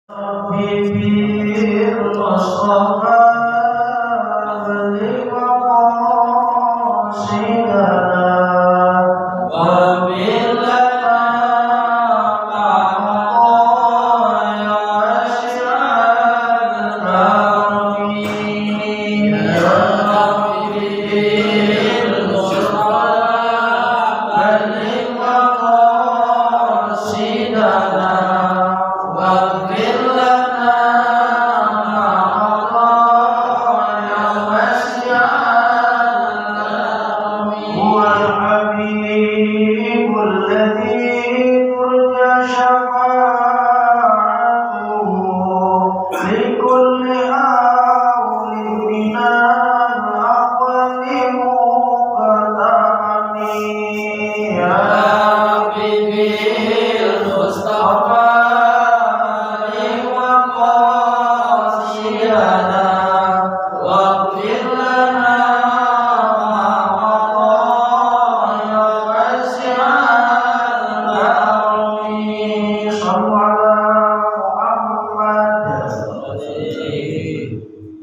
Bibir Mustafa lima qasidana wa bilana ma'amaya asya'al karami ya Bibir Mustafa lima qasidana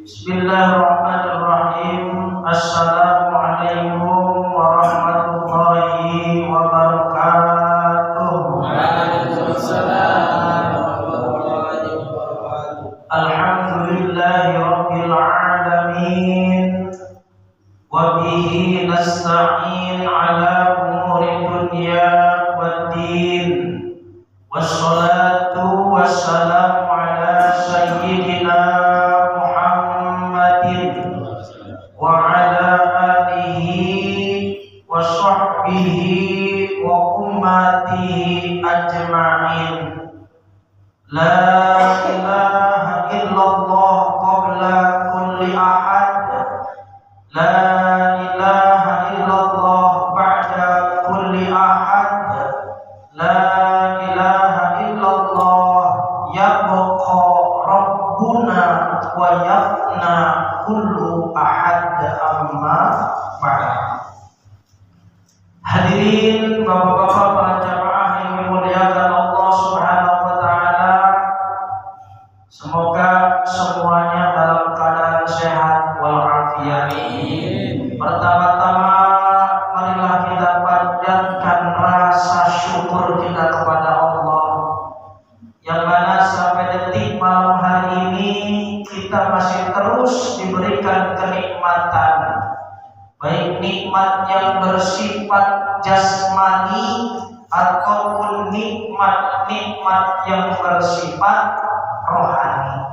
Bismillahirrahmanirrahim. Assalamualaikum warahmatullahi wabarakatuh. Waalaikumsalam warahmatullahi wabarakatuh. Alhamdulillahi rabbil alamin. Wa bihi nasta'in ala umuri dunya waddin. Wassalatu wassalamu ala sayyidina wa ala alihi wa sahbihi wa ummatihi ajma'in. La ilaha illallah qabla kulli ahad, la ilaha illallah ba'da kulli ahad, la ilaha illallah yabqa rabbuna wa yafna kullu ahad amma ba'da. Hadirin bapak-bapak para jamaah yang dimuliakan Allah Subhanahu wa taala, semoga semuanya dalam keadaan sehat walafiat. Pertama-tama marilah kita panjatkan rasa syukur kita kepada Allah yang mana sampai detik malam hari ini kita masih terus diberikan kenikmatan, baik nikmat yang bersifat jasmani ataupun nikmat-nikmat yang bersifat rohani.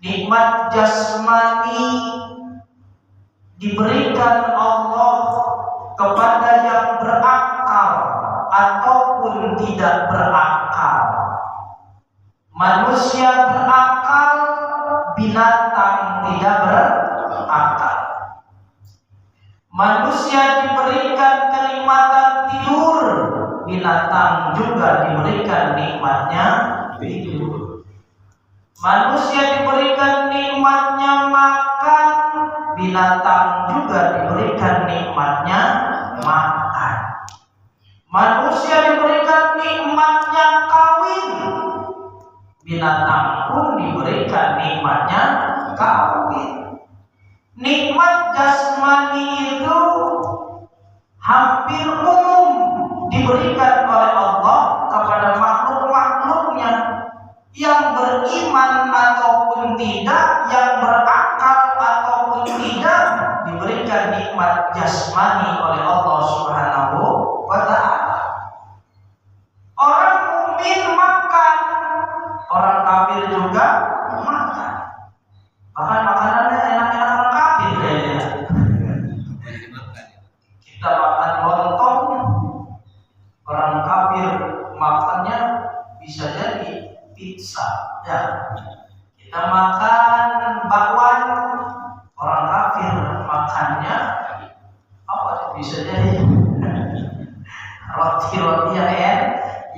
Nikmat jasmani diberikan Allah kepada yang berakal ataupun tidak berakal. Manusia berakal, binatang tidak berakal. Manusia diberikan kenikmatan tidur, binatang juga diberikan nikmatnya tidur. Manusia diberikan nikmatnya makan, binatang juga diberikan nikmatnya makan. Manusia diberikan nikmatnya kawin, binatang pun diberikan nikmatnya kawin. Nikmat jasmani itu hampir umum diberikan oleh Allah kepada makhluk-makhluknya, yang beriman ataupun tidak, yang berakal ataupun tidak, diberikan nikmat jasmani oleh Allah Subhanahu wa ta'ala. Orang mukmin makan, orang kafir juga makan. Bahkan makanannya enak-enak orang kafir kayaknya. Kita makan lontong, orang kafir makannya bisa jadi pizza. Ya. Kita makan bakwan, orang kafir makannya apa? Bisa jadi roti-roti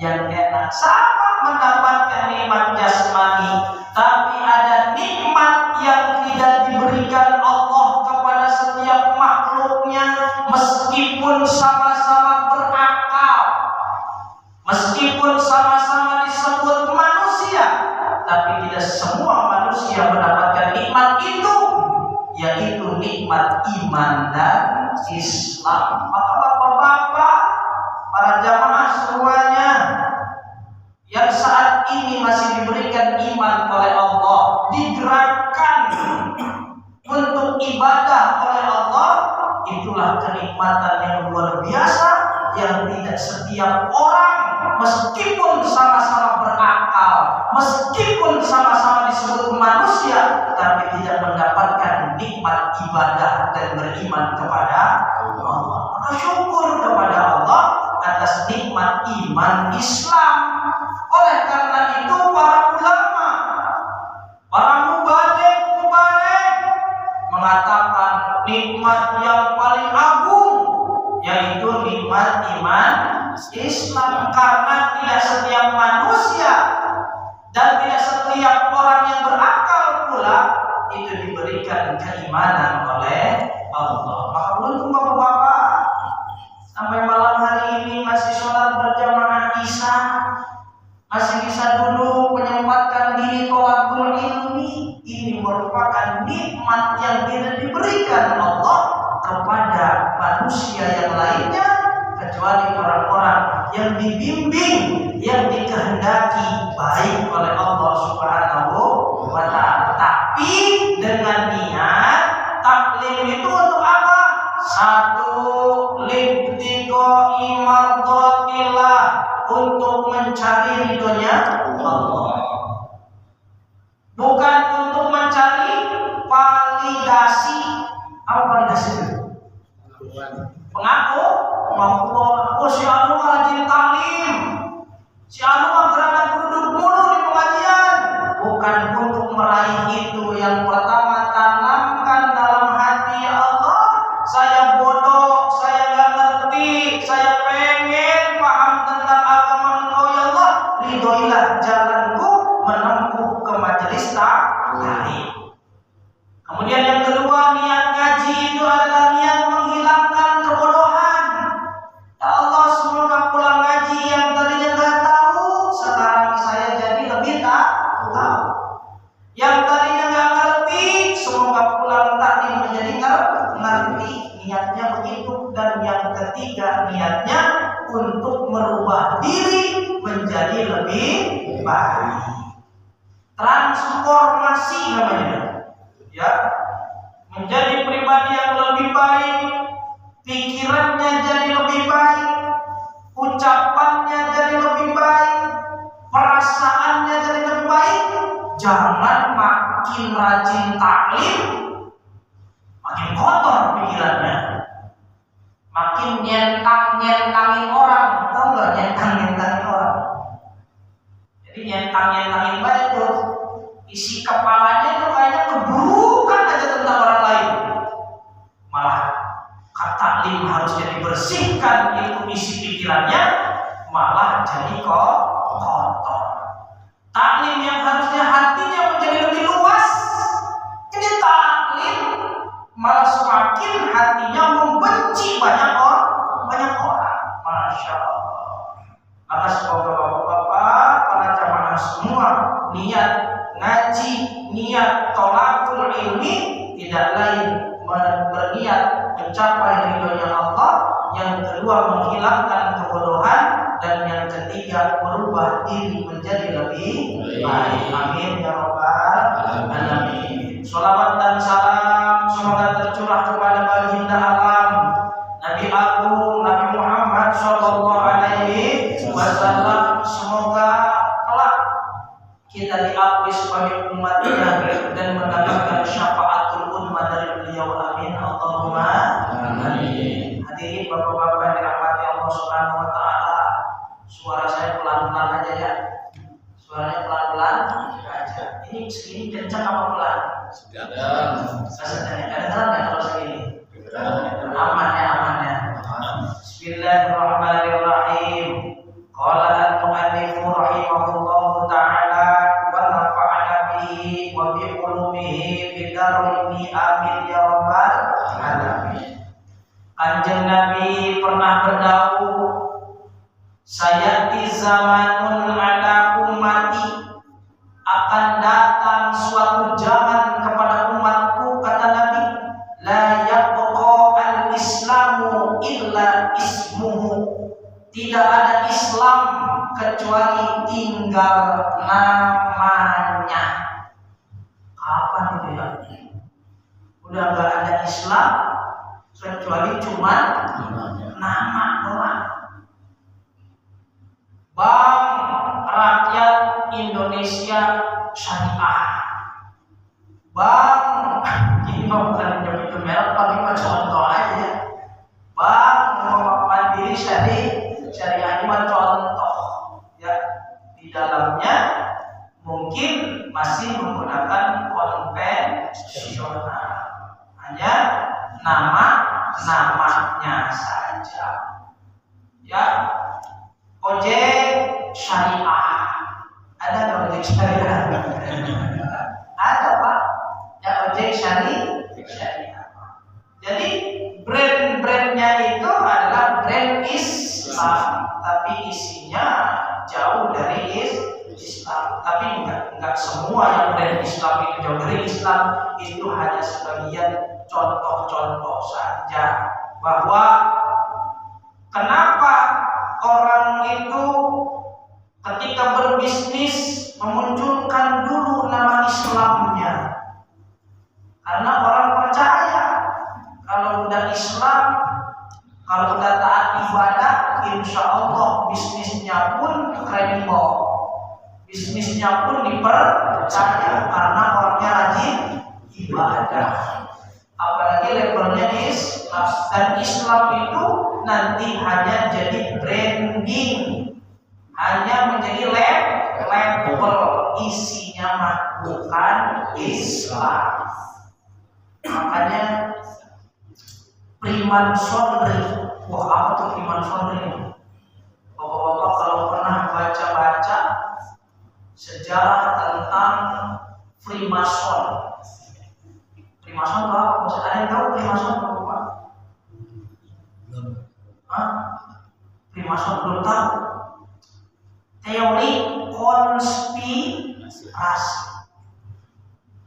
yang enak. Sama mendapatkan nikmat jasmani, tapi ada nikmat yang tidak diberikan Allah kepada setiap makhluknya, meskipun sama-sama berakal, meskipun sama-sama disebut manusia, tapi tidak semua manusia mendapatkan nikmat itu, yaitu nikmat iman dan Islam. Maka bapak-bapak, para jamaah semuanya yang saat ini masih diberikan iman oleh Allah, digerakkan untuk ibadah oleh Allah, itulah kenikmatan yang luar biasa yang tidak setiap orang, meskipun sama-sama berakal, meskipun sama-sama disebut manusia, tapi tidak mendapatkan nikmat ibadah dan beriman kepada Allah. Maka syukur kepada Allah atas nikmat iman Islam. Oleh karena itu para ulama, para mubaligh mengatakan nikmat yang paling agung yaitu nikmat iman Islam, karena tidak setiap manusia dan tidak setiap orang yang berakal pula itu diberikan keimanan oleh Allah. Maka beruntung bapak-bapak sampai malam hari ini masih sholat berjamaah Isya, masih bisa dulu menyempatkan diri thalabul ilmi. Ini merupakan nikmat yang tidak diberikan Allah kepada manusia yang lainnya, kecuali orang-orang yang dibimbing, yang dikehendaki baik oleh Allah Subhanahu wa ta'ala. Tapi dengan niat taklim itu untuk apa? Satu, libtiqai mardatillah, untuk mencari ridhonya Allah, bukan untuk mencari validasi. Apa validasi itu? Pengakuan. Oh, si Anu rajin taklim, si Anu berada duduk mulu di pengajian. Bukan untuk meraih itu. Yang pertama, tanamkan dalam hati, ya Allah, saya bodoh, saya gak ngerti, saya pengen paham tentang agama Engkau, ya Allah. Ridhoilah jalanku menempuh ke majelis taklim. Kemudian yang kedua, niat ngaji itu adalah niat menghilangkan kebodohan. Ya Allah, semoga pulang ngaji yang tadinya nggak tahu, sekarang saya jadi lebih tahu. Yang tadinya nggak ngerti, semoga pulang taklim menjadi ngerti. Niatnya begitu. Dan yang ketiga, niatnya untuk merubah diri menjadi lebih baik. Transformasi namanya. Ya, menjadi pribadi yang lebih baik, pikirannya jadi lebih baik, ucapannya jadi lebih baik, perasaannya jadi lebih baik. Jangan makin rajin taklim, makin kotor pikirannya, makin nyentang-nyentangin orang. Tahu nggak nyentang-nyentangin orang? Jadi nyentang-nyentangin baik tuh, isi kepalanya itu kayaknya keburukan aja tentang orang lain. Malah taklim harusnya dibersihkan itu isi pikirannya, malah jadi kotor. Taklim yang harusnya hatinya menjadi lebih luas, ini taklim malah semakin hatinya membenci banyak orang. Masya Allah. Maka semoga bapak-bapak, para jamaah semua, niat ngaji, niat thalabul ilmi tidak lain berniat mencapai ridhonya Allah, yang kedua menghilangkan kebodohan, dan yang ketiga merubah diri menjadi lebih baik. Amin ya rabbal alamin. Shalawat dan salam semoga tercurah kepada baginda alam Nabi Agung Nabi Muhammad sallallahu alaihi wasallam. Semoga kelak kita diakui sebagai umatnya dan mendapatkan syafaatul ummah dari beliau. Amin Allahumma amin. Hadirin bapak-bapak yang dirahmati Allah Subhanahu wa taala, suara saya pelan-pelan aja ya. Suaranya pelan-pelan aja. Ini segini kencang apa pelan? Sedang. Sedang. Kedengeran enggak kalau segini? Aman ya. Bismillahirrahmanirrahim. Qala al-mu'allif rahimahullahu ta'ala wa nafa'ana bihi wa bi ulumihi fid dharaini amin ya rabbal alamin. Kanjeng Nabi pernah berdauh, sayati zamanun ala ummati, akan datang suatu zaman kepada umatku, kata Nabi, la yabqa al-islamu illa ismuhu. Tidak ada Islam kecuali tinggal namanya. Kapan itu ya? Udah gak ada Islam kecuali cuma nama doang. Bank Rakyat Indonesia Syariah. Bank ini bukan nyebut merek, tapi contoh aja ya. Bank Mandiri Syariah ini contoh ya. Di dalamnya mungkin masih menggunakan konvensional, hanya namanya saja ya. Ojek syariah, ada nggak ojek syariah? Ada Pak ya, ojek syariah. Jadi brand-brandnya itu adalah brand Islam, tapi isinya jauh dari Islam. Tapi enggak semua yang brand Islam itu jauh dari Islam. Itu hanya sebagian contoh-contoh saja. Bahwa kenapa orang itu ketika berbisnis memunculkan dulu nama Islamnya, karena orang percaya kalau udah Islam, kalau udah taat ibadah, insya Allah bisnisnya pun kredibel, bisnisnya pun dipercaya karena orangnya rajin ibadah. Apalagi levelnya Islam, dan Islam itu nanti hanya jadi branding, hanya menjadi label, isinya mah bukan Islam. Makanya Freemasonry, wah apa tuh Freemasonry? Bapak-bapak kalau pernah baca-baca sejarah tentang Freemason, Freemason apa? Maksudnya ada yang tahu Freemason apa? Freemason belum tahu. Teori konspirasi.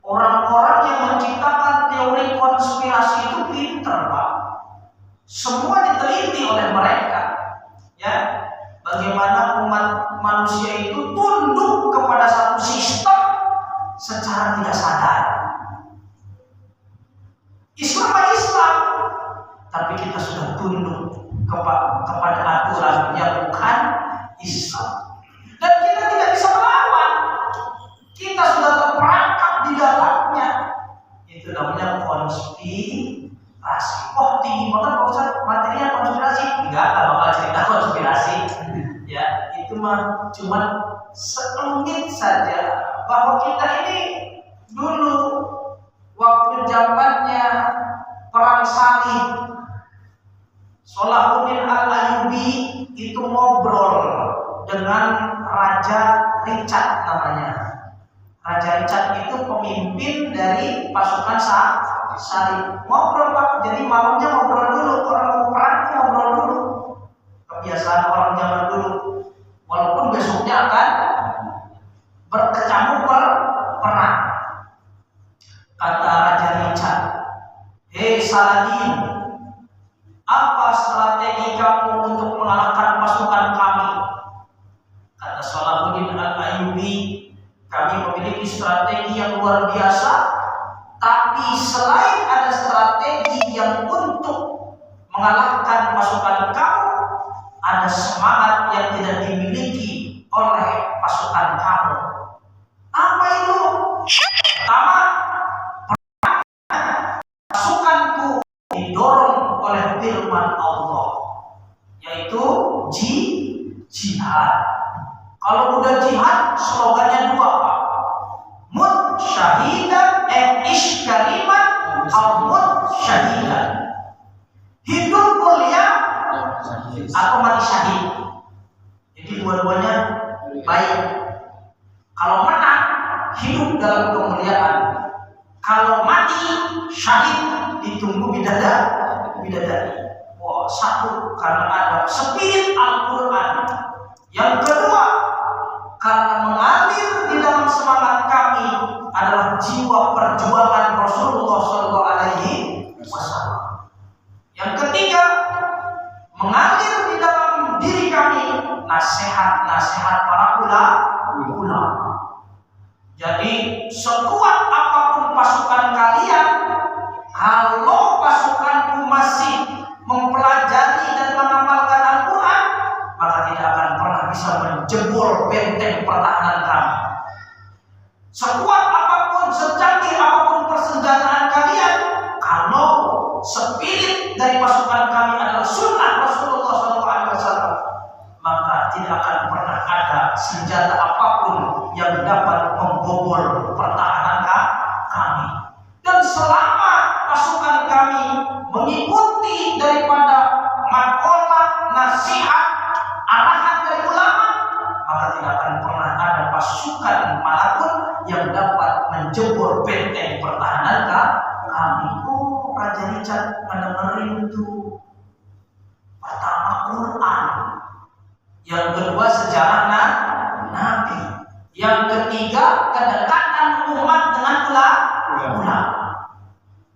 Orang-orang yang menciptakan teori konspirasi itu pintar, Pak. Semua diteliti oleh mereka. Ya, bagaimana umat manusia itu tunduk kepada satu sistem secara tidak sadar. Islam, tapi kita sudah tunduk kepada aturan yang bukan Islam. Dan kita tidak bisa melawan. Kita sudah terperangkap di dalamnya. Itu namanya konspirasi. Wah, tinggi banget Pak Ustaz materinya konspirasi. Enggak bakal cerita konspirasi. Ya, itu mah cuma sekelumit saja. Bahwa kita ini dulu waktu zamannya perang salib, Salahuddin Al-Ayyubi itu ngobrol dengan Raja Richard namanya. Raja Richard itu pemimpin dari pasukan salib. Ngobrol Pak, jadi malamnya ngobrol dulu, orang mau perang ngobrol dulu. Kebiasaan orang zaman dulu. Walaupun besoknya akan berkecamuk perang. Kata Raja Richard, "Hei Saladin, apa strategi kamu untuk mengalahkan pasukan kami?" Kata Salahuddin Al-Ayyubi, "Kami memiliki strategi yang luar biasa, tapi selain ada strategi yang untuk mengalahkan pasukan kamu, ada semangat yang tidak dimiliki oleh pasukan kamu. Apa itu? Pertama, pasukanku didorong oleh firman Allah, yaitu jihad. Kalau udah jihad, slogannya dua Pak. Mut syahidan ish kalimat al-mut syahidan. Hidup mulia atau mati syahid. Jadi dua-duanya baik. Kalau menang, hidup dalam kemuliaan. Kalau mati, syahid ditunggu bidadari. Wah, satu karena ada spirit Al-Quran. Yang kedua, karena mengalir di dalam semangat kami jiwa perjuangan Rasulullah SAW. Yang ketiga, mengalir di dalam diri kami nasihat-nasihat para ulama. Jadi sekuat apapun pasukan kalian, kalau pasukanku masih mempelajari dan mengamalkan Al-Quran, maka tidak akan pernah bisa menjebol benteng pertahanan kami. Sekuat apapun, secanggih apapun persenjataan kalian, kalau spirit dari pasukan kami adalah sunnah Rasulullah SAW, maka tidak akan pernah ada senjata apapun yang dapat membobol pertahanan kami. Dan selama pasukan kami mengikuti daripada makolah, nasihat, arahan dari ulama, maka tidak akan pernah ada pasukan manapun yang dapat menjebol benteng pertahanan kami. Oh, Raja Richard mendengarin itu. Pertama Quran, yang kedua sejarah Nabi, yang ketiga kedekatan umat dengan ulama.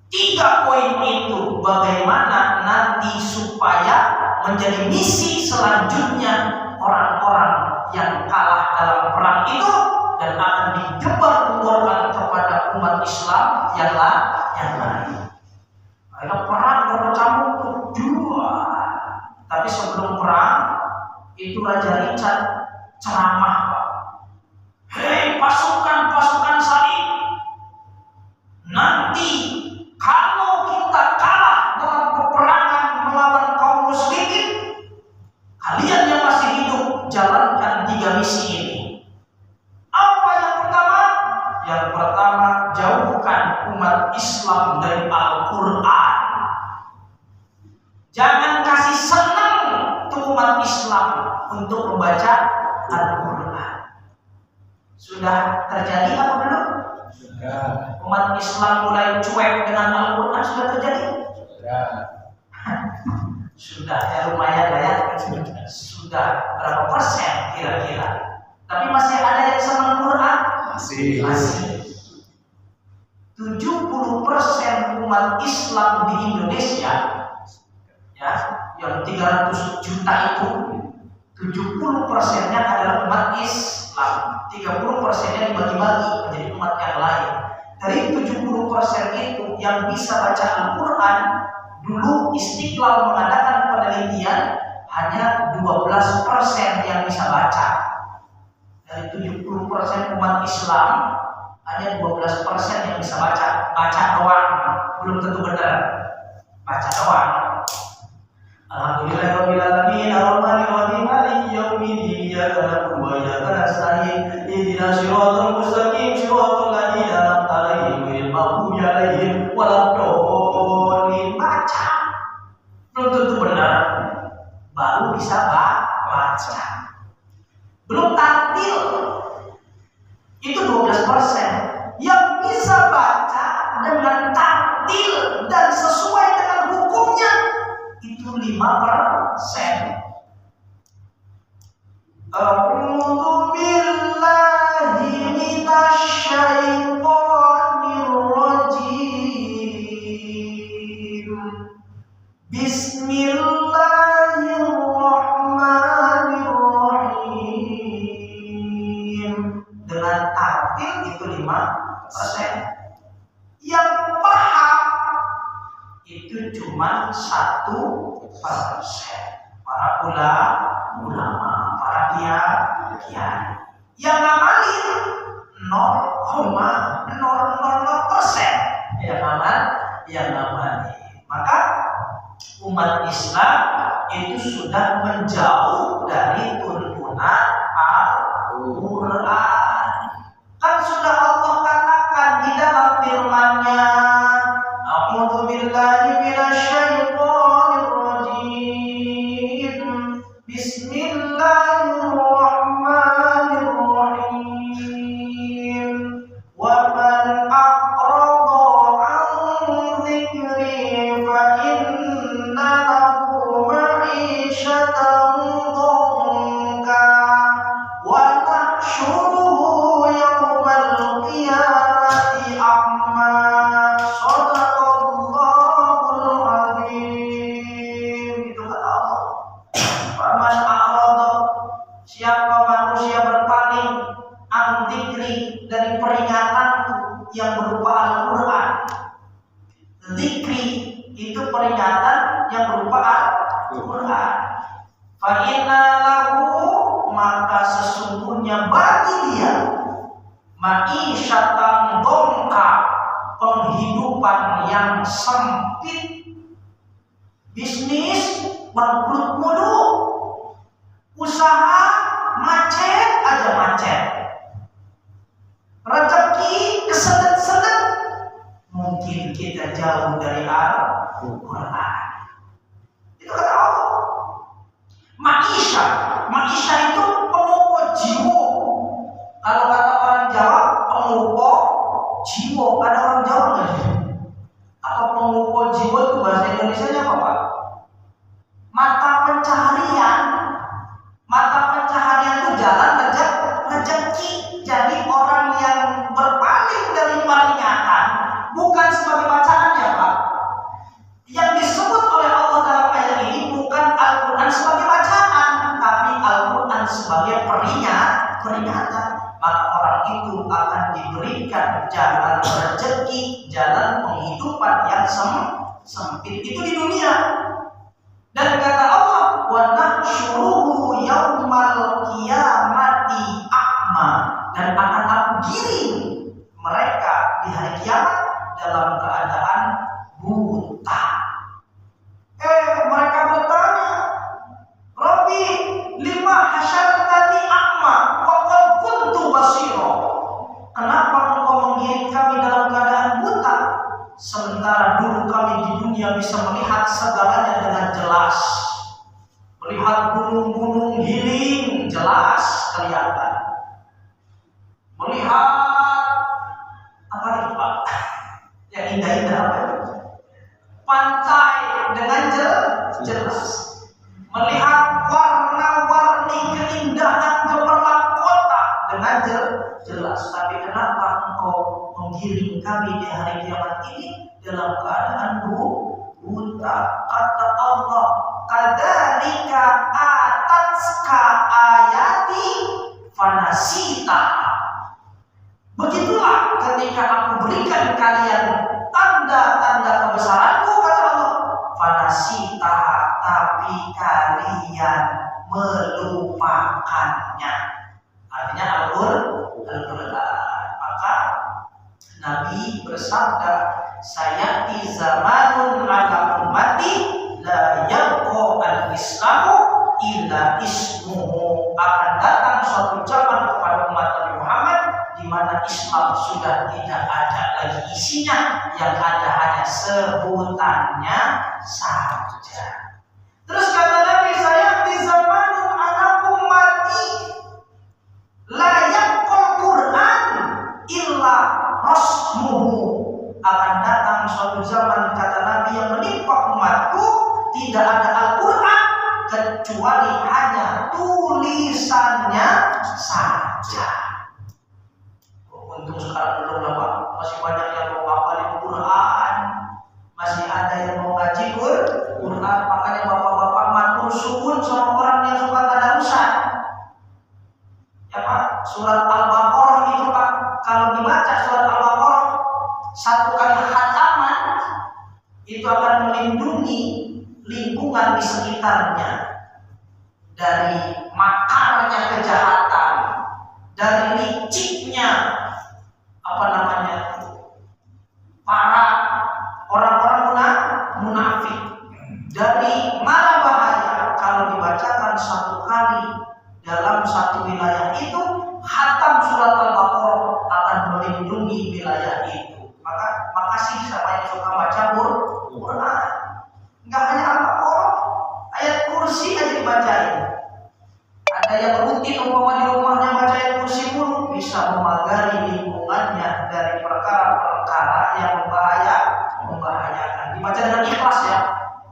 3 poin itu bagaimana nanti supaya menjadi misi selanjutnya orang-orang yang kalah dalam perang itu dan akan digembar-gemborkan kepada umat Islam yang lain. Ada perang berkecamuk dua, tapi sebelum perang itu Raja Richard ceramah, hei pasukan-pasukan salib, nanti kalau kita kalah dalam peperangan melawan kaum muslimin, kalian yang masih hidup jalankan 3 misi ini. Apa yang pertama? Yang pertama, jauhkan umat Islam dari Al-Quran. Jangan kasih senang tuh umat Islam untuk membaca Al-Quran. Sudah terjadi apa belum? Umat Islam mulai cuek dengan Al-Quran sudah terjadi? Sudah ya, lumayan lah ya. Sudah berapa persen kira-kira? Tapi masih ada yang senang Quran? Masih. 70% umat Islam di Indonesia, ya, yang 300 juta itu, 70%-nya adalah umat Islam, 30%-nya dibagi-bagi menjadi umat yang lain. Dari 70% itu yang bisa baca Al-Quran, dulu Istiqlal mengadakan penelitian hanya 12% yang bisa baca. Dari 70% umat Islam, hanya 12% yang bisa baca doang, belum tentu benar, baca doang. Alhamdulillahirabbil alamin arrahmanir rahim maliki yaumiddin iyyaka na'budu wa iyyaka nasta'in ihdinas siratal mustaqim siratal ladzina an'amta 'alaihim ghairil maghdubi 'alaihim waladdallin. Baca, belum tentu benar, baru bisa baca. Belum tartil, itu 12%. Yang bisa baca dengan tartil dan sesuai dengan hukumnya itu 5%. A'udzu billahi minasyaitonir rajim. Bismillahirrahmanirrahim. Dengan tartil itu 5%. Yang paham itu cuma 1%. Para ulama, para kiai. Yang ngamalin 0,000%. Yang ngamalin. Maka umat Islam itu sudah menjauh dari tuntunan Al-Quran. Kan sudah Allah katakan di dalam firman-Nya, A'udzu billahi minasyaitonir rajim. Bismillahirrahmanirrahim. Wa man aqrada 'an dzikri fa inna lahu ma'isyatan dhanka wa nahsyuruhu dari peringatanku yang berupa Al-Quran. Zikri itu peringatan yang berupa Al-Quran. Fa inna lahu, maka sesungguhnya bagi dia ma'isyatan dongka, penghidupan yang sempit, bisnis bangkrut mulu, usaha macet aja macet, rezeki kesedet-sedet. Mungkin kita jauh dari Al-Quran. Itu kata Allah. Maisha itu pengupur jiwa. Kalau kata orang Jawa, pengupur jiwa. Ada orang Jawa nggak? Apa pengupur jiwa itu bahasa Indonesianya apa, Pak? Mata pencaharian. Mata pencaharian itu jalan rezeki. Jadi orang yang berpaling dari peringatan bukan sebagai bacaan ya, Pak. Yang disebut oleh Allah dalam ayat ini bukan Al-Quran sebagai bacaan, tapi Al-Quran sebagai peringatan. Maka orang itu akan diberikan jalan rezeki, jalan penghidupan yang sempit itu di dunia. Dan kata Allah, wa nahsyuruhu yaumal qiyamati a'ma, dan akan aku giring mereka di hari kiamat dalam keadaan buta. Mereka bertanya, Rabbi, lima hasyartani a'ma wa qad kuntu basira. Kenapa engkau menggiring kami dalam keadaan buta, sementara dulu kami di dunia bisa melihat segalanya dengan jelas. Melihat gunung-gunung hiling jelas kelihatan. Melihat apa lagi, Pak? Yang indah-indah apa itu? Pantai dengan jelas. Melihat warna-warni keindahan gemerlap kota dengan jelas. Tapi kenapa engkau menggiring kami di hari kiamat ini dalam keadaan buta? Kata Allah, kadzalika atatska ayati fanasita. Begitulah ketika aku berikan kalian tanda-tanda kebesaranku, kata Allah, fanasita, tapi kalian melupakannya. Artinya Al-Quran. Maka Nabi bersabda, sayati zamanun ala ummati la yabqa al-islamu illa ismuhu. Akan datang suatu zaman kepada umat Nabi Muhammad di mana Islam sudah tidak ada lagi isinya, yang ada hanya sebutannya saja. Terus kata Nabi, sayati zamanun ala ummati la yabqa Quran illa rasmuhu. Akan datang suatu zaman, kata Nabi, yang menimpa umatku tidak ada Al-Quran kecuali hanya tulisannya saja. Untung sekarang belum lah, Pak. Masih banyak yang mau hafalin Quran, masih ada yang mau ngaji Quran. Makanya bapak-bapak matur suwun sama orang yang suka tadarusan. Ya, Pak, surat Al-Baqarah itu, Pak, kalau dibaca surat Al-Baqarah satu kali khataman itu akan melindungi lingkungan di sekitarnya dari makarnya kejahatan, dari liciknya para orang-orang munafik, dari mara bahaya. Kalau dibacakan satu kali dalam satu wilayah itu, khatam surat Al-Baqarah akan melindungi wilayah itu. Maka makasih siapa yang suka baca Quran. Enggak hanya Al-Baqarah, ayat kursi aja dibacain. Ada yang rutin umpama di rumahnya baca ayat kursi pun bisa memagari lingkungannya dari perkara-perkara yang membahayakan. Dibaca dengan ikhlas ya,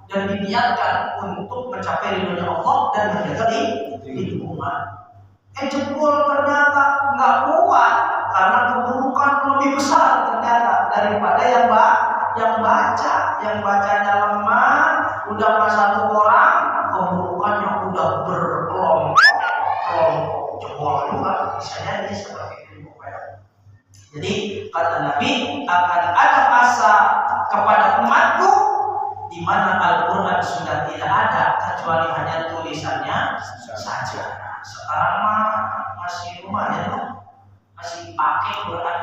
dan diniatkan untuk mencapai ridhonya Allah dan menjaga lingkungan. Jempol ternyata nggak kuat karena keburukan lebih besar ternyata daripada yang bacanya lemah, udah pas satu orang keburukannya udah berkelompok jempol juga bisa jadi seperti itu. Jadi kata Nabi, akan ada masa kepada umatku di mana Al-Quran sudah tidak ada kecuali hanya tulisannya saja. Sekarang mah masih lumayan lah, masih pakai Quran,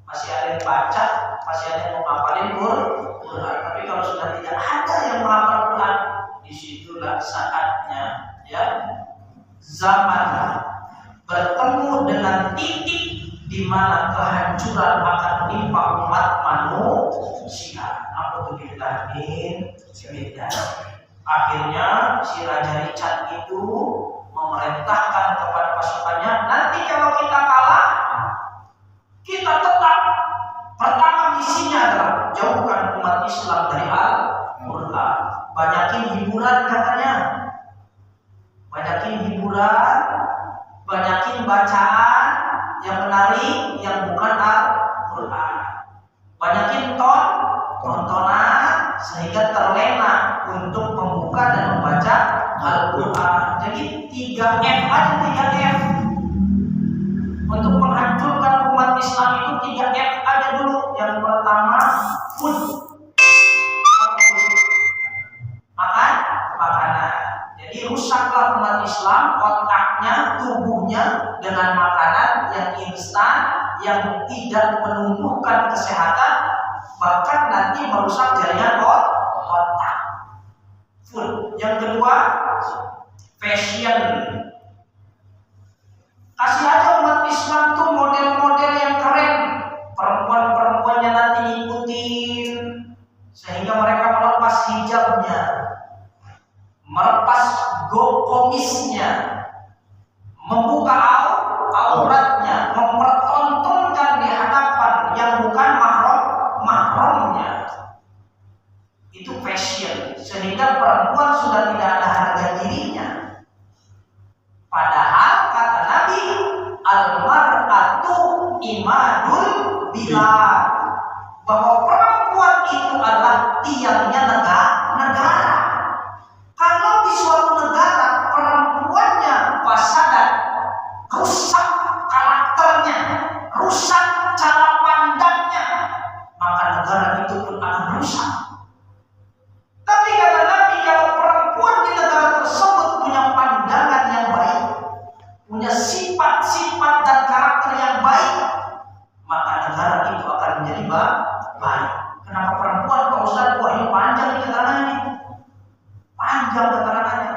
masih ada yang baca, masih ada yang mau ngapalin Quran. Tapi kalau sudah tidak ada yang menghafal Quran, disitulah saatnya ya zaman bertemu dengan titik di mana kehancuran akan menimpa umat manusia. Alhamdulillah min. Akhirnya si Raja Richard itu memerintahkan kepada pasukannya, nanti kalau kita kalah, kita tetap pertama misinya adalah jauhkan umat Islam dari Al-Quran. Banyakin hiburan katanya, banyakin hiburan, banyakin bacaan yang menarik yang bukan Al-Quran, banyakin tontonan sehingga terlena untuk membuka dan membaca Al-Quran. Jadi 3F aja, 3F untuk menghancurkan umat Islam itu 3F aja dulu. Yang pertama food, makanan. Jadi rusaklah umat Islam otaknya, tubuhnya dengan makanan yang instan, yang tidak menumbuhkan kesehatan, bahkan nanti merusak jaringan otak. Food. Yang kedua fashion. Kasih aja umat Islam tuh model-model yang keren, perempuan-perempuannya nanti ikutin, sehingga mereka melepas hijabnya, melepas komisnya, membuka auratnya, mempertontonkan di hadapan yang bukan mahramnya. Itu fashion, sehingga perempuan sudah tidak ada harga dirinya. Padahal kata Nabi, al-mar'atu imadul bilad, bahwa perempuan itu adalah tiangnya negara. Kalau di suatu negara perempuannya fasadat, rusak karakternya, rusak cara pandangnya, maka negara itu pun akan rusak. Tapi kata Nabi, kalau perempuan di negara tersebut punya pandangan yang baik, punya sifat-sifat dan karakter yang baik, maka negara itu akan menjadi baik. Kenapa perempuan, Pak Ustaz? Wah, ini panjang nih keterangannya nih. Panjang keterangannya.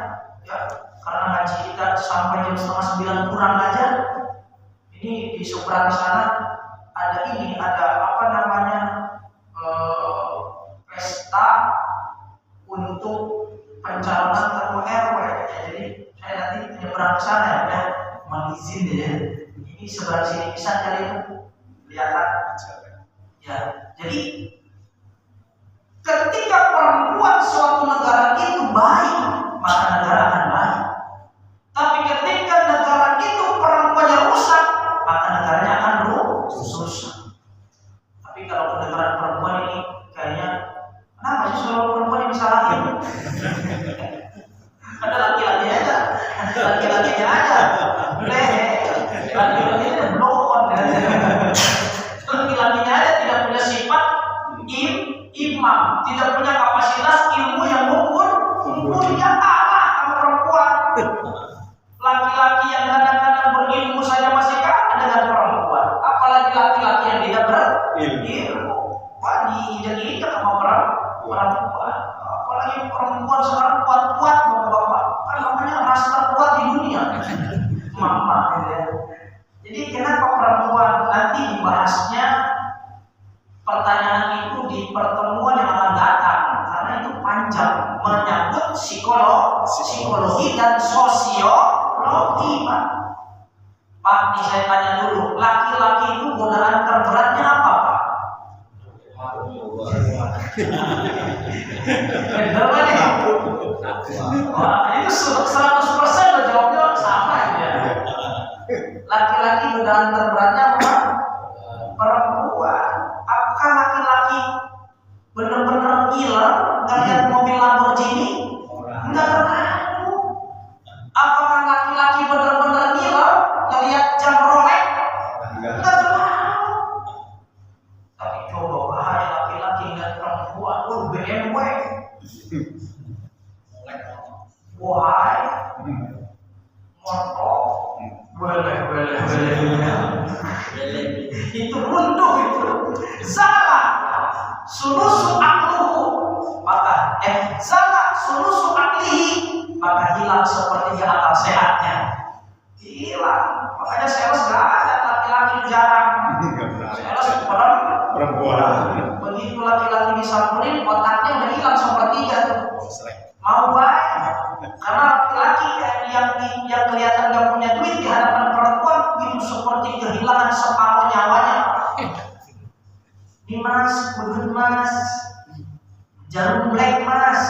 Ya, karena ngaji kita sampai jam 8:30 kurang aja. Ini di seberang sana ada apa namanya, pesta untuk pencalonan ketua RW. Jadi saya nanti menyeberang ke sana ya, mohon izin ya. Ini seberang sini bisa kali itu kelihatan. Ya, jadi ketika perempuan suatu negara itu baik, maka negara akan baik. Tapi ketika negara itu perempuannya rusak, maka negaranya akan rusak. Tapi kalau kedengaran perempuan ini kayaknya, kenapa sih selalu perempuan yang disalahin? Ada laki-lakinya aja, laki-lakinya blow on, laki-lakinya aja tidak punya sifat imam, tidak punya kapasitas ilmu yang mumpuni, dia kalah sama perempuan. Laki-laki yang kadang-kadang berilmu saja masih kalah dengan perempuan, apalagi laki-laki yang tidak berilmu. Wah, diinjak-injak sama perempuan. Apalagi perempuan sekarang kuat-kuat, bapak-bapak, kan namanya ras terkuat di dunia, mama. Jadi kenapa perempuan? Nanti dibahasnya pertanyaan itu di pertemuan yang akan datang, karena itu panjang, menyangkut psikologi dan sosiologi, Pak. Pak, nih saya tanya dulu, laki-laki itu godaan terberatnya apa, Pak? Bener kan ya? Wah, itu 100% lo jawabnya sama ya. Laki-laki godaan terberatnya apa? Perempuan. Apakah laki-laki benar-benar gila ngelihat mobil Lamborghini? Enggak terlalu. Apakah laki-laki benar-benar gila ngelihat jam Rolex? Enggak terlalu. sulusu akluhu, maka zala sulusu aklihi, maka hilang sepertiga akal sehatnya. Hilang. Makanya sales gak ada laki-laki jarang. Sales perempuan. Begitu laki-laki disamperin, otaknya udah hilang sepertiga tuh. Mau baik, karena laki-laki yang kelihatan gak punya duit di hadapan perempuan itu seperti kehilangan separuh nyawanya. Ini mas, budut mas, jarum black mas,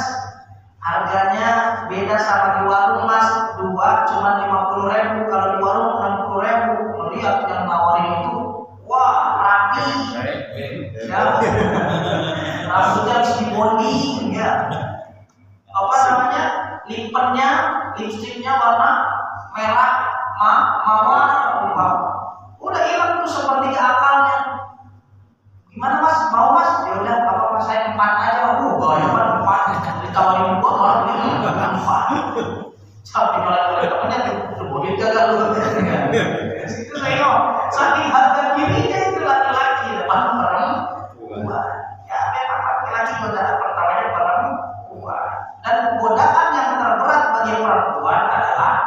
harganya beda sama di warung mas, dua cuma 50.000, kalau di warung 60.000. Melihat yang nawarin itu, wah rapi, ya, rambutnya harus dibonding, ya. Apa namanya, lippennya, lipstiknya warna merah, mawar, udah hilang tuh sepertiga akalnya. Gimana mas, mau mas? Ya udah, apa saya 4 aja. Gaya kan 4, ditawarin gua malah beli 4. Sampai malah temennya dibodohin gagal lu. Itu saya saking harga dirinya itu laki-laki depan perempuan. Ya memang laki-laki godaan pertamanya perempuan. Dan godaan yang terberat bagi perempuan adalah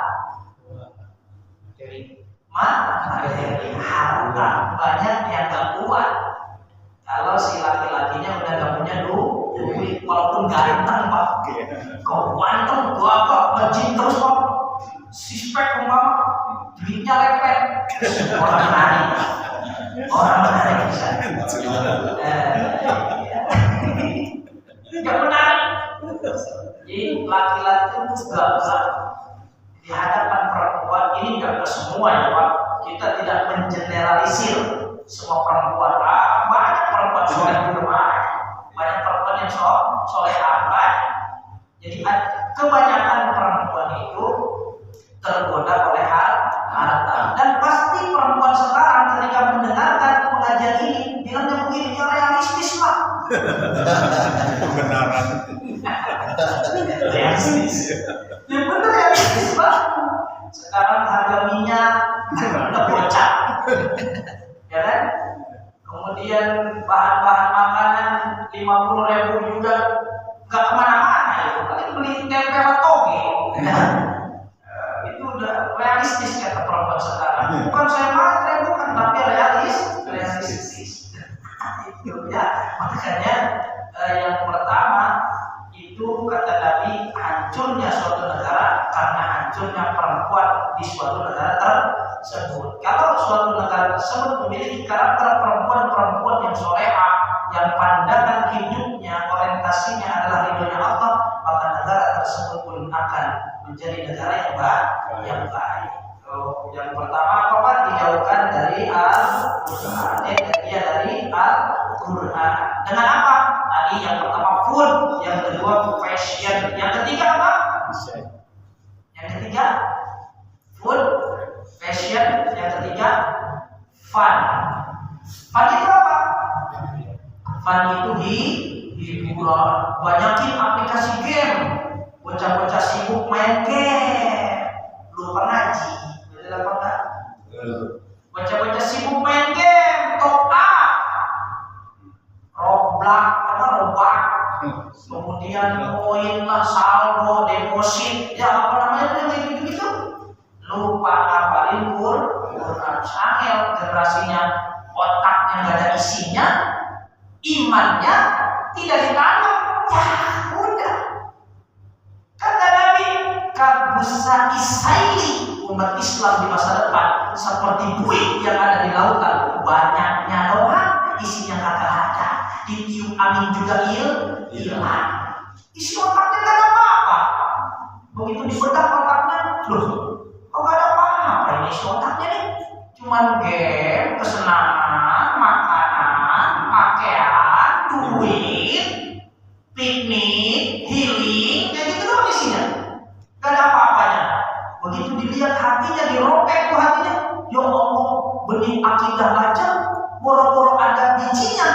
materi, harta. Banyak yang gak kuat. Kalau si laki-lakinya udah gak punya duit, walaupun ganteng pak, kau ganteng, gua apa, ngejim terus pak, sispek umpama, duitnya lepet, orang menarik bisa, gak menarik. Jadi laki-laki itu gak di hadapan perempuan ini gak ke semua ya pak, kita tidak mengeneralisir semua perempuan. Banyak perempuan soleh di rumah, banyak perempuan yang soleh amat. Jadi kebanyakan perempuan itu tergoda oleh harta. Dan pasti perempuan sekarang ketika mendengarkan pengajian ini bilangnya begini, yang realistis pak. Kebenaran. Realistis. Yang benar realistis pak. Sekarang harga minyak udah bocah, ya kan? Kemudian bahan-bahan makanan 50.000 juga nggak kemana-mana itu, paling beli tempe sama toge. Itu udah realistis kata perempuan sekarang. Bukan saya matre, bukan, tapi realistis. Itu ya, makanya yang pertama itu kata Nabi, hancurnya suatu negara karena hancurnya perempuan di suatu negara tersebut. Kalau suatu negara tersebut memiliki karakter perempuan-perempuan yang solehah, yang pandangan hidupnya, orientasinya adalah ridhonya Allah, maka negara tersebut pun akan menjadi negara yang baik. Yang pertama apa Pak? Dijauhkan dari Al-Quran. Dari Al-Quran. Dengan apa? Tadi yang pertama food, yang kedua fashion, yang ketiga apa? Yang ketiga food, fashion, yang ketiga fun. Fun itu apa? Fun itu hiburan. Banyakin aplikasi game. Bocah-bocah sibuk main game, lupa ngaji. Betul apa enggak? Bocah-bocah sibuk main game, top up, Roblox, kemudian koin lah, saldo, deposit, ya apa namanya itu gitu. Lupa ngapalin Quran. Sangel generasinya, otaknya nggak ada isinya, imannya tidak ditanam. Ya udah. Kata Nabi, kabusa isaili, umat Islam di masa depan seperti buih yang ada di lautan, banyaknya doang, isinya kagak ada. Ditiup angin juga hilang. Isi otaknya gak ada apa-apa. Begitu dibedah otaknya, loh, kok gak ada apa-apa ini isi otaknya nih? Cuman game, kesenangan, makanan, pakaian, duit, piknik, healing, kayak gitu doang isinya. Gak ada apa-apanya. Begitu dilihat hatinya, dirobek tuh hatinya. Ya Allah, benih akidah aja boro-boro ada bijinya,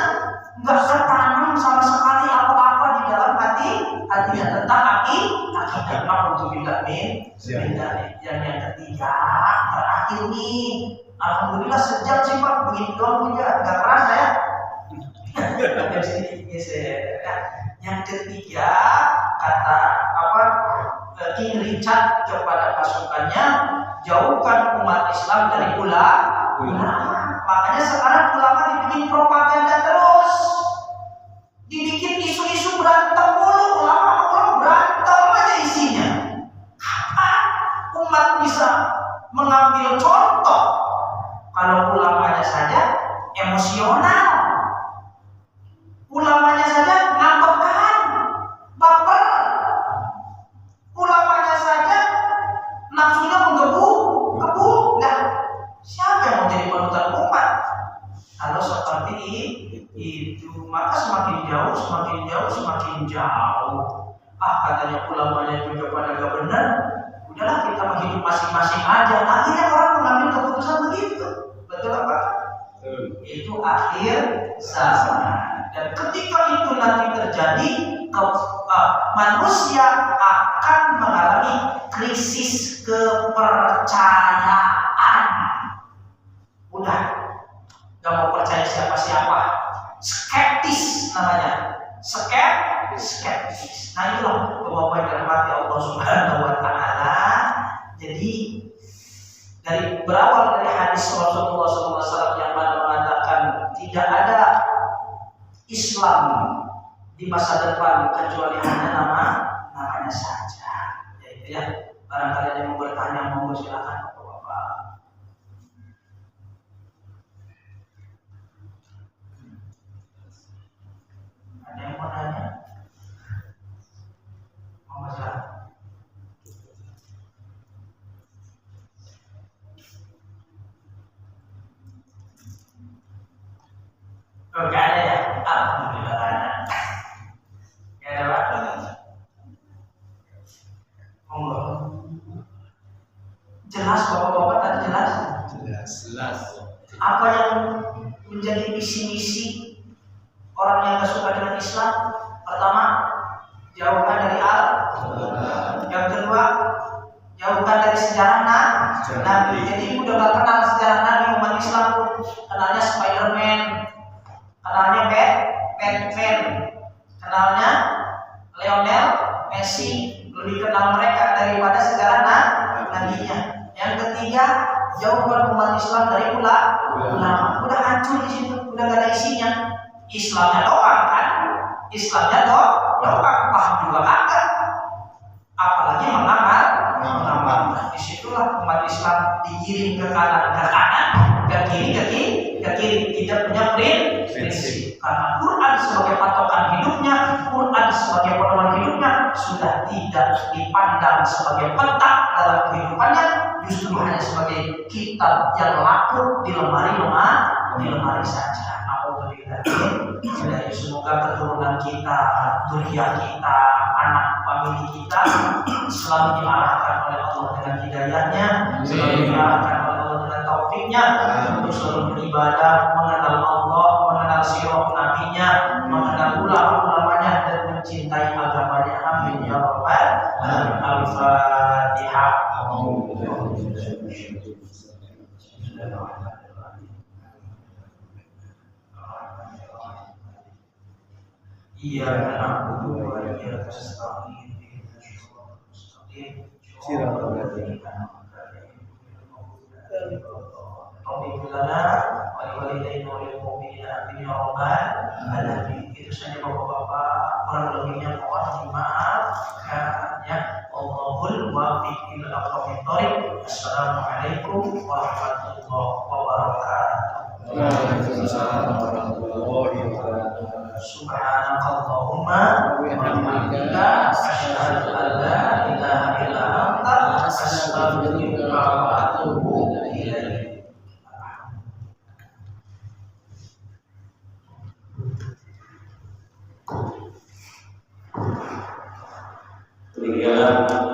nggak tertanam sama sekali apa-apa di dalam hatinya tentang akidah. Alhamdulillah min. Yang ketiga terakhir nih, alhamdulillah sejam sih Pak, begitu doang punya, nggak keras ya. Yang ketiga, kata King Richard kepada pasukannya, jauhkan umat Islam dari ulama. Makanya sekarang ulama dibikin propaganda terus, dibikin isu-isu berantem mulu, ulama berantem aja isinya. Umat bisa mengambil contoh kalau ulamanya saja emosional, ulamanya saja ngambekkan, baper, ulamanya saja nafsunya menggebu. Nah, siapa yang mau jadi panutan umat? Kalau seperti itu, maka semakin jauh. Katanya ulamanya juga pada gak benar. Udahlah, kita menghidup masing-masing aja. Akhirnya orang mengambil keputusan begitu. Betul apa? Itu akhir zaman. Dan ketika itu nanti terjadi, manusia akan mengalami krisis kepercayaan. Udah gak mau percaya siapa-siapa, skeptis namanya, skeptis. Nah itulah Bapak yang dirahmati Allah Subhanahu wa Ta'ala. Jadi berawal dari hadis Rasulullah SAW yang mana mengatakan tidak ada Islam di masa depan kecuali hanya namanya saja. Yaitu barangkali ada yang mau bertanya, mau silakan Bapak. Ada yang mau tanya? Mau masalah? Gak ada ya? Alhamdulillah ada. Ya ada Pak? Monggo. Jelas Bapak-bapak tadi jelas? Jelas. Apa yang menjadi visi-misi orang yang gak suka dengan Islam? Pertama, jauhkan dari Yang kedua, jauhkan dari sejarah Nabi. Jadi udah gak kenal sejarah Nabi. Umat Islam tuh kenalnya Spiderman, kenalnya Batman, kenalnya Lionel Messi. Lebih kenal mereka daripada sejarah Nabinya. Yang ketiga, jauhkan umat Islam dari ulama. Udah hancur di situ, udah gak ada isinya. Islamnya doang kan? Islamnya doang, paham juga kagak. Apalagi mengamal. Disitulah umat Islam digiring ke kanan, ke kiri, tidak punya prinsip. Karena Quran sebagai patokan hidupnya, Quran sebagai pedoman hidupnya sudah tidak dipandang sebagai peta dalam kehidupannya, justru hanya sebagai kitab yang laku di lemari saja. Jadi semoga keturunan kita, zuriat kita, anak famili kita selalu diarahkan oleh Allah dengan hidayahnya, selalu diarahkan oleh Allah dengan taufiknya untuk selalu beribadah, mengenal Allah, mengenal sirah nabinya, mengenal ulama-ulamanya dan mencintai agamanya. Amin ya rabbal alamin. Al-Fatihah. Iyyaka na'budu wa iyyaka nasta'in. Siratal ladzina an'amta 'alaihim ghairil maghdubi 'alaihim. Itu saja Bapak-bapak, kurang lebihnya mohon dimaafkan ya. Allahul muwaffiq ila aqwamit thoriq. Assalamualaikum warahmatullahi wabarakatuh. Waalaikumsalam warahmatullahi wabarakatuh. Subhanakallahumma wa bihamdika asyhadu an la ilaha illa anta astaghfiruka wa atubu ilaik. Demikianlah